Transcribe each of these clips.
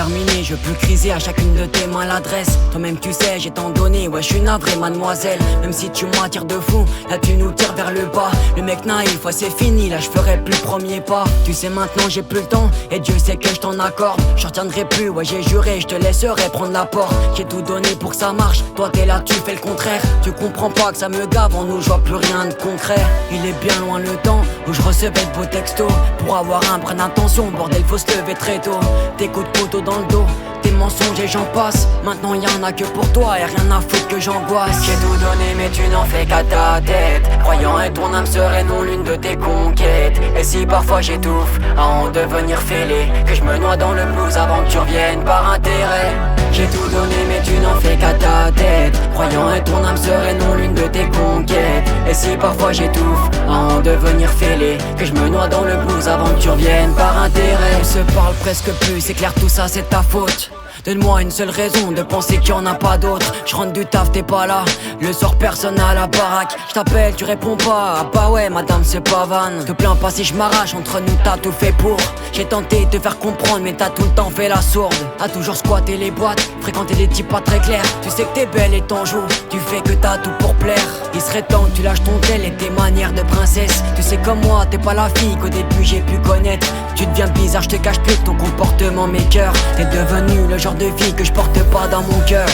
terminé, je peux criser à chacune de tes mains l'adresse. Toi-même tu sais, j'ai tant donné, ouais je suis navré mademoiselle. Même si tu m'attires de fou, là tu nous tires vers le bas. Le mec naïf, ouais c'est fini, là je ferai plus le premier pas. Tu sais maintenant j'ai plus le temps, et Dieu sait que je t'en accorde. Je retiendrai plus, ouais j'ai juré, je te laisserai prendre la porte. J'ai tout donné pour que ça marche, toi t'es là, tu fais le contraire. Tu comprends pas que ça me gave, en nous je vois plus rien de concret. Il est bien loin le temps où je recevais de beaux textos. Pour avoir un brin d'intention, bordel faut se lever très tôt. Tes coups de couteau dans le dos, tes mensonges et j'en passe. Maintenant y'en a que pour toi et rien à foutre que j'angoisse. J'ai tout donné mais tu n'en fais qu'à ta tête, croyant être ton âme serait non l'une de tes conquêtes. Et si parfois j'étouffe à en devenir fêlé, que je me noie dans le blues avant que tu reviennes par intérêt. J'ai tout donné mais tu n'en fais qu'à ta tête, croyant être ton âme serait non l'une de tes conquêtes. Et si parfois j'étouffe à en devenir fêlé, que je me noie dans le blues avant que tu reviennes par intérêt. On se parle presque plus, c'est clair tout ça c'est ta faute. Donne-moi une seule raison de penser qu'il y en a pas d'autre. Je rentre du taf, t'es pas là, le soir personne à la baraque. Je t'appelle, tu réponds pas, ah bah ouais madame c'est pas vanne. Te plains pas si je m'arrache, entre nous t'as tout fait pour. J'ai tenté de te faire comprendre mais t'as tout le temps fait la sourde. T'as toujours squatté les boîtes, fréquenté des types pas très clairs. Tu sais que t'es belle et t'en joues, tu fais que t'as tout pour plaire. Il serait temps que tu lâches ton tel et tes manières de princesse. Tu sais comme moi, t'es pas la fille qu'au début j'ai pu connaître. Tu deviens bizarre, je te cache plus que ton comportement m'écœure. T'es devenu le genre de fille que je porte pas dans mon cœur.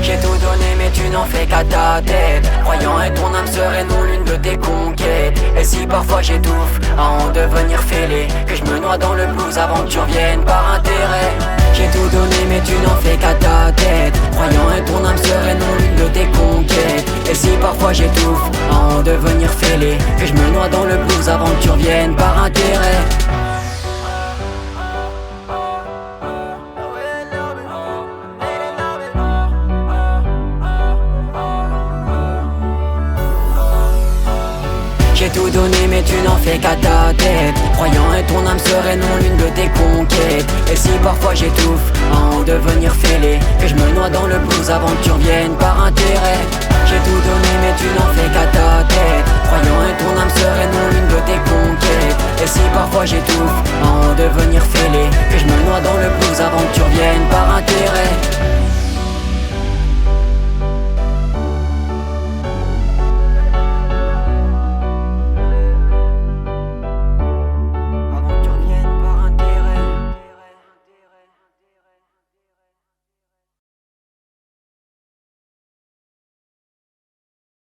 J'ai tout donné mais tu n'en fais qu'à ta tête, croyant être ton âme serait non l'une de tes conquêtes. Et si parfois j'étouffe à en devenir fêlé, que je me noie dans le blues avant que tu reviennes par intérêt. J'ai tout donné mais tu n'en fais qu'à ta tête, croyant être ton âme serait non l'une de tes conquêtes. Et si parfois j'étouffe à en devenir fêlé, que je me noie dans le blues avant que tu reviennes par intérêt. J'ai tout donné mais tu n'en fais qu'à ta tête, croyant être ton âme serait non l'une de tes conquêtes. Et si parfois j'étouffe à en devenir fêlé, que je me noie dans le blues avant que tu reviennes par intérêt. J'ai tout donné mais tu n'en fais qu'à ta tête, croyant être ton âme serait non l'une de tes conquêtes. Et si parfois j'étouffe